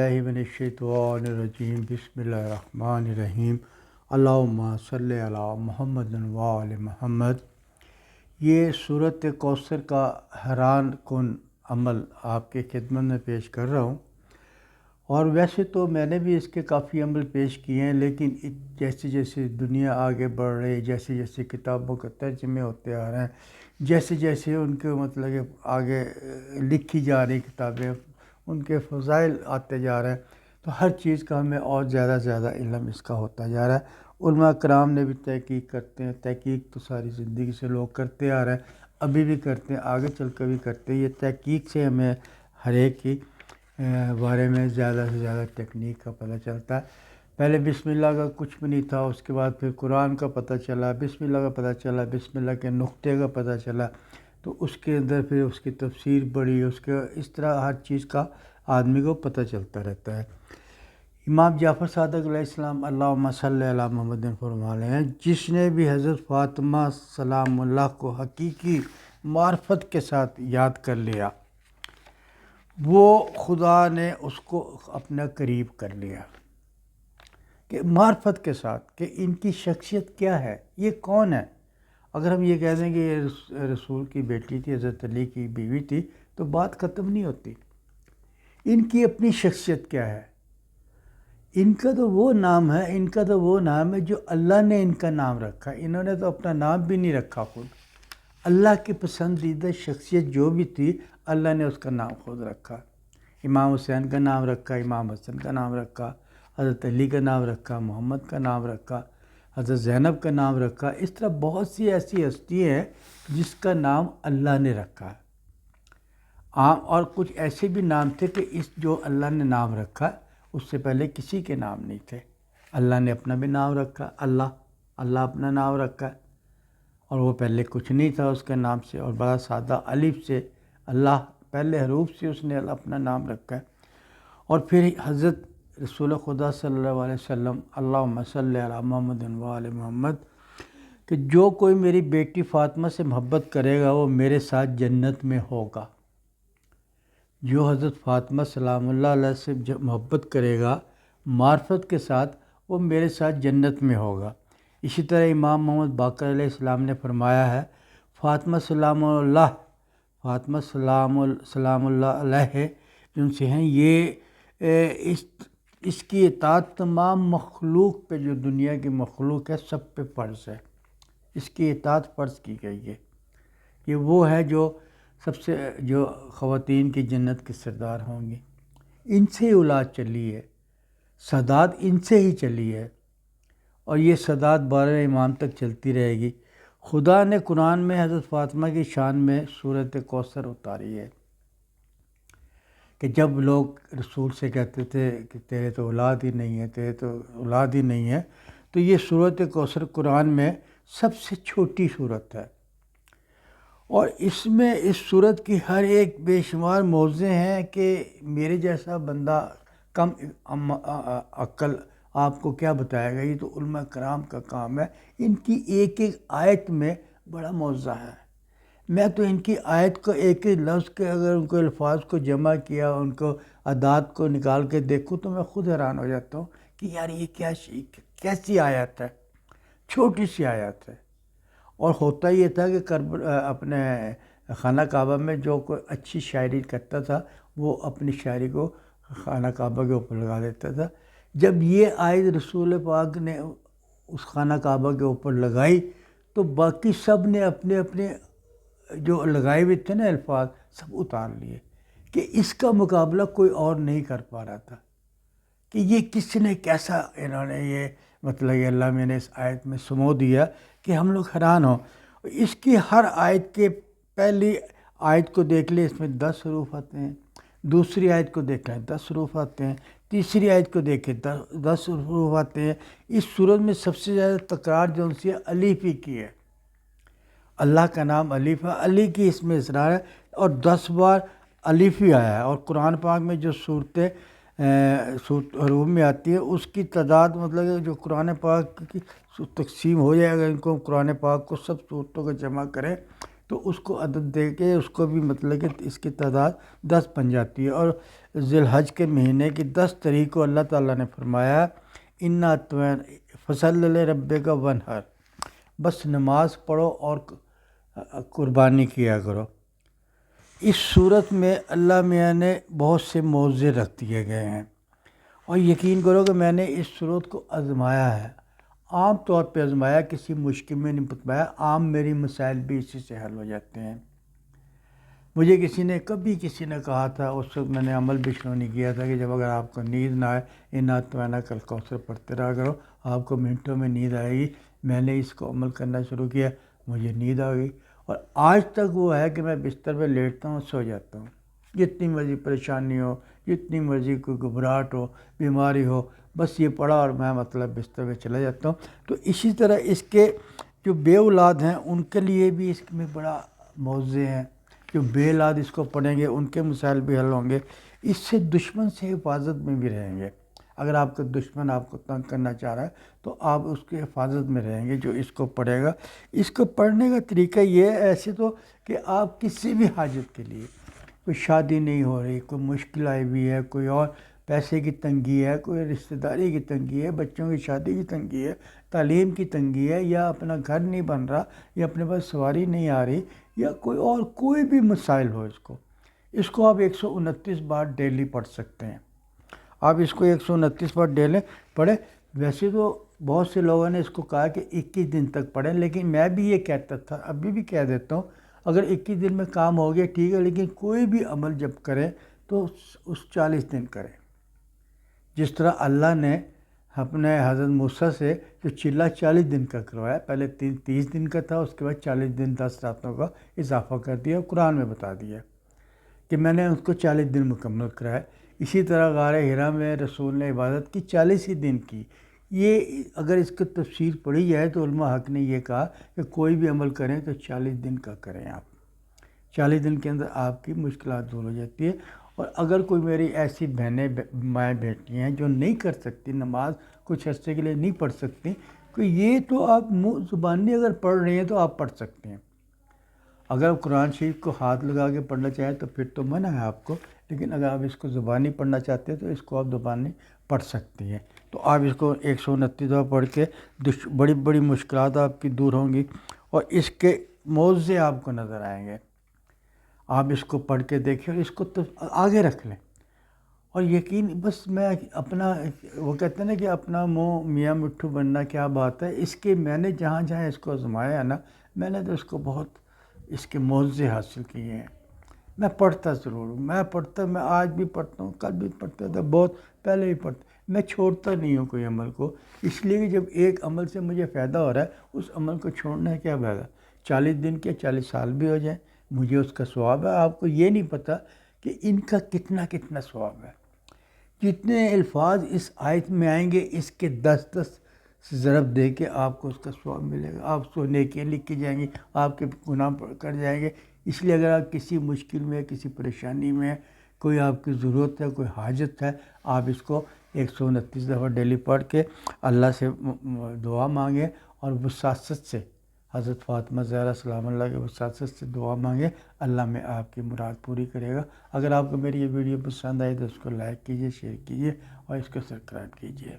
باللہ من الشیطان الرجیم بسم اللہ الرحمن الرحیم اللہم صلی علی محمد و آل محمد۔ یہ صورت کوثر کا حیران کن عمل آپ کے خدمت میں پیش کر رہا ہوں، اور ویسے تو میں نے بھی اس کے کافی عمل پیش کیے ہیں، لیکن جیسے جیسے دنیا آگے بڑھ رہی ہے، جیسے جیسے کتابوں کے ترجمے ہوتے آ رہے ہیں، جیسے جیسے ان کے آگے لکھی جا رہی کتابیں، ان کے فضائل آتے جا رہے ہیں، تو ہر چیز کا ہمیں اور زیادہ زیادہ علم اس کا ہوتا جا رہا ہے۔ علماء کرام نے بھی تحقیق کرتے ہیں، تحقیق تو ساری زندگی سے لوگ کرتے آ رہے ہیں، ابھی بھی کرتے ہیں، آگے چل کر بھی کرتے ہیں۔ یہ تحقیق سے ہمیں ہر ایک کی بارے میں زیادہ سے زیادہ ٹیکنیک کا پتہ چلتا ہے۔ پہلے بسم اللہ کا کچھ بھی نہیں تھا، اس کے بعد پھر قرآن کا پتہ چلا، بسم اللہ کا پتہ چلا، بسم اللہ کے نقطے کا پتہ چلا، تو اس کے اندر پھر اس کی تفسیر بڑھی، اس طرح ہر چیز کا آدمی کو پتہ چلتا رہتا ہے۔ امام جعفر صادق علیہ السلام اللہم صلی علی محمد فرما رہے ہیں، جس نے بھی حضرت فاطمہ سلام اللہ کو حقیقی معرفت کے ساتھ یاد کر لیا، وہ خدا نے اس کو اپنا قریب کر لیا۔ کہ معرفت کے ساتھ کہ ان کی شخصیت کیا ہے، یہ کون ہے۔ اگر ہم یہ کہہ دیں کہ یہ رسول کی بیٹی تھی، حضرت علی کی بیوی تھی، تو بات ختم نہیں ہوتی۔ ان کی اپنی شخصیت کیا ہے، ان کا تو وہ نام ہے جو اللہ نے ان کا نام رکھا۔ انہوں نے تو اپنا نام بھی نہیں رکھا خود، اللہ کی پسندیدہ شخصیت جو بھی تھی، اللہ نے اس کا نام خود رکھا۔ امام حسین کا نام رکھا، امام حسن کا نام رکھا، حضرت علی کا نام رکھا، محمد کا نام رکھا، حضرت زینب کا نام رکھا۔ اس طرح بہت سی ایسی ہستی ہیں جس کا نام اللہ نے رکھا ہے۔ اور کچھ ایسے بھی نام تھے کہ جو اللہ نے نام رکھا اس سے پہلے کسی کے نام نہیں تھے، اللہ نے اپنا بھی نام رکھا، اللہ اپنا نام رکھا ہے، اور وہ پہلے کچھ نہیں تھا اس کے نام سے، اور بڑا سادہ الف سے اللہ، پہلے حروف سے اس نے اپنا نام رکھا ہے۔ اور پھر حضرت رسول خدا صلی اللہ علیہ وسلم اللہم صلی علی محمد و آل محمد، کہ جو کوئی میری بیٹی فاطمہ سے محبت کرے گا وہ میرے ساتھ جنت میں ہوگا۔ جو حضرت فاطمہ سلام اللہ علیہ سے محبت کرے گا معرفت کے ساتھ، وہ میرے ساتھ جنت میں ہوگا۔ اسی طرح امام محمد باقر علیہ السلام نے فرمایا ہے، فاطمہ سلام اللہ علیہ جن سے ہیں، یہ اس کی اطاعت تمام مخلوق پہ، جو دنیا کی مخلوق ہے سب پہ فرض ہے، اس کی اطاعت فرض کی گئی ہے۔ یہ وہ ہے جو خواتین کی جنت کے سردار ہوں گی، ان سے ہی اولاد چلی ہے، سعادت ان سے ہی چلی ہے، اور یہ سعادت 12 امام تک چلتی رہے گی۔ خدا نے قرآن میں حضرت فاطمہ کی شان میں سورۃ کوثر اتاری ہے، کہ جب لوگ رسول سے کہتے تھے کہ تیرے تو اولاد ہی نہیں ہے، تو یہ سورۃ کوثر قرآن میں سب سے چھوٹی سورت ہے، اور اس میں اس سورت کی ہر ایک بے شمار موضوع ہیں کہ میرے جیسا بندہ کم عقل آپ کو کیا بتائے گا۔ یہ تو علماء کرام کا کام ہے، ان کی ایک ایک آیت میں بڑا موضوع ہے۔ میں تو ان کی آیت کو ایک ایک لفظ کے، اگر ان کو الفاظ کو جمع کیا، ان کو اعداد کو نکال کے دیکھوں، تو میں خود حیران ہو جاتا ہوں کہ یار یہ کیسی آیت ہے، چھوٹی سی آیت ہے۔ اور ہوتا یہ تھا کہ اپنے خانہ کعبہ میں جو کوئی اچھی شاعری کرتا تھا، وہ اپنی شاعری کو خانہ کعبہ کے اوپر لگا دیتا تھا۔ جب یہ آیت رسول پاک نے اس خانہ کعبہ کے اوپر لگائی، تو باقی سب نے اپنے اپنے جو لگائے ہوئے تھے نا الفاظ، سب اتار لیے، کہ اس کا مقابلہ کوئی اور نہیں کر پا رہا تھا، کہ یہ کس نے کیسا، انہوں نے یہ یہ اللہ میں نے اس آیت میں سمو دیا کہ ہم لوگ حیران ہوں۔ اس کی ہر آیت کے پہلی آیت کو دیکھ لیں، اس میں 10 حروف آتے ہیں، دوسری آیت کو دیکھ لیں 10 حروف آتے ہیں، تیسری آیت کو دیکھیں 10 حروف آتے ہیں۔ اس سورت میں سب سے زیادہ تکرار جو ان سے الف ہی کی ہے، اللہ کا نام الف ہے، علی کی اس میں اصرار ہے، اور 10 بار الف ہی آیا ہے۔ اور قرآن پاک میں جو صورتیں حروف میں آتی ہے، اس کی تعداد جو قرآن پاک کی تقسیم ہو جائے، اگر ان کو قرآن پاک کو سب صورتوں کو جمع کریں تو اس کو عدد دے کے اس کو بھی کہ اس کی تعداد 10 بن جاتی ہے۔ اور ذی الحج کے مہینے کی 10 تاریخ کو اللہ تعالیٰ نے فرمایا انا فصل رب کا ونحر، بس نماز پڑھو اور قربانی کیا کرو۔ اس صورت میں اللہ میاں نے بہت سے موضوع رکھ دیے گئے ہیں، اور یقین کرو کہ میں نے اس صورت کو آزمایا ہے، عام طور پہ آزمایا، کسی مشکل میں نہیں پایا، عام میری مسائل بھی اسی سے حل ہو جاتے ہیں۔ مجھے کسی نے کہا تھا، اس وقت میں نے عمل بھی شروع نہیں کیا تھا، کہ جب اگر آپ کو نیند نہ آئے انا اطمئنا کالکوثر پڑھتے رہا کرو، آپ کو منٹوں میں نیند آئے گی۔ میں نے اس کو عمل کرنا شروع کیا، مجھے نیند آ گئی، اور آج تک وہ ہے کہ میں بستر پہ لیٹتا ہوں، سو جاتا ہوں، جتنی مرضی پریشانی ہو، جتنی مرضی کوئی گھبراہٹ ہو، بیماری ہو، بس یہ پڑھا اور میں بستر پہ چلا جاتا ہوں۔ تو اسی طرح اس کے جو بے اولاد ہیں ان کے لیے بھی اس میں بڑا موضوع ہے، جو بے اولاد اس کو پڑھیں گے ان کے مسائل بھی حل ہوں گے، اس سے دشمن سے حفاظت میں بھی رہیں گے۔ اگر آپ کا دشمن آپ کو تنگ کرنا چاہ رہا ہے تو آپ اس کی حفاظت میں رہیں گے جو اس کو پڑھے گا۔ اس کو پڑھنے کا طریقہ یہ ہے ایسے تو کہ آپ کسی بھی حاجت کے لیے، کوئی شادی نہیں ہو رہی، کوئی مشکل آئی ہوئی ہے، کوئی اور پیسے کی تنگی ہے، کوئی رشتہ داری کی تنگی ہے، بچوں کی شادی کی تنگی ہے، تعلیم کی تنگی ہے، یا اپنا گھر نہیں بن رہا، یا اپنے پاس سواری نہیں آ رہی، یا کوئی بھی مسائل ہو، اس کو آپ 129 بار ڈیلی پڑھ سکتے ہیں۔ آپ اس کو 129 بار ڈیلی پڑھیں۔ ویسے تو بہت سے لوگوں نے اس کو کہا کہ 21 دن تک پڑھیں، لیکن میں بھی یہ کہتا تھا، ابھی بھی کہہ دیتا ہوں، اگر 21 دن میں کام ہو گیا ٹھیک ہے، لیکن کوئی بھی عمل جب کریں تو اس 40 دن کریں۔ جس طرح اللہ نے اپنے حضرت موسیٰ سے جو چلہ 40 دن کا کروایا، پہلے 30 دن کا تھا، اس کے بعد 40 دن 10 راتوں کا اضافہ کر دیا، قرآن میں بتا دیا کہ میں نے اس کو 40 دن مکمل کرایا۔ اسی طرح غار حرا میں رسول نے عبادت کی 40 ہی دن کی۔ یہ اگر اس کی تفسیر پڑھی جائے تو علماء حق نے یہ کہا کہ کوئی بھی عمل کریں تو 40 دن کا کریں، آپ 40 دن کے اندر آپ کی مشکلات دور ہو جاتی ہے۔ اور اگر کوئی میری ایسی بہنیں مائیں بیٹھی ہیں جو نہیں کر سکتی نماز، کچھ عرصے کے لیے نہیں پڑھ سکتی، کہ یہ تو آپ منہ زبانی اگر پڑھ رہی ہیں تو آپ پڑھ سکتے ہیں۔ اگر آپ قرآن شریف کو ہاتھ لگا کے پڑھنا چاہیں تو پھر تو منع ہے آپ کو، لیکن اگر آپ اس کو زبانی پڑھنا چاہتے ہیں تو اس کو آپ زبانی پڑھ سکتی ہیں۔ تو آپ اس کو 129 دفعہ پڑھ کے بڑی بڑی مشکلات آپ کی دور ہوں گی، اور اس کے موضوع آپ کو نظر آئیں گے۔ آپ اس کو پڑھ کے دیکھیں اور اس کو تو آگے رکھ لیں، اور یقین بس میں اپنا، وہ کہتے ہیں نا کہ اپنا منہ میاں مٹھو بننا کیا بات ہے، اس کے میں نے جہاں جہاں اس کو آزمایا ہے نا، میں نے تو اس کو بہت اس کے موضوع حاصل کیے ہیں۔ میں پڑھتا ضرور ہوں، میں آج بھی پڑھتا ہوں، کل بھی پڑھتا تھا، بہت پہلے بھی پڑھتا، میں چھوڑتا نہیں ہوں کوئی عمل کو، اس لیے کہ جب ایک عمل سے مجھے فائدہ ہو رہا ہے اس عمل کو چھوڑنا ہے کیا فائدہ؟ 40 دن کے 40 سال بھی ہو جائیں، مجھے اس کا ثواب ہے۔ آپ کو یہ نہیں پتہ کہ ان کا کتنا ثواب ہے۔ جتنے الفاظ اس آیت میں آئیں گے اس کے 10 سے ضرب دے کے آپ کو اس کا ثواب ملے گا، آپ کو نیکیاں لکھی جائیں گی، آپ کے گناہ کٹ جائیں گے۔ اس لیے اگر آپ کسی مشکل میں، کسی پریشانی میں، کوئی آپ کی ضرورت ہے، کوئی حاجت ہے، آپ اس کو 129 دفعہ ڈیلی پڑھ کے اللہ سے دعا مانگیں، اور وساست سے حضرت فاطمہ زہرا سلام اللہ کے وساست سے دعا مانگیں، اللہ میں آپ کی مراد پوری کرے گا۔ اگر آپ کو میری یہ ویڈیو پسند آئی تو اس کو لائک کیجیے، شیئر کیجیے، اور اس کو سبسکرائب کیجیے۔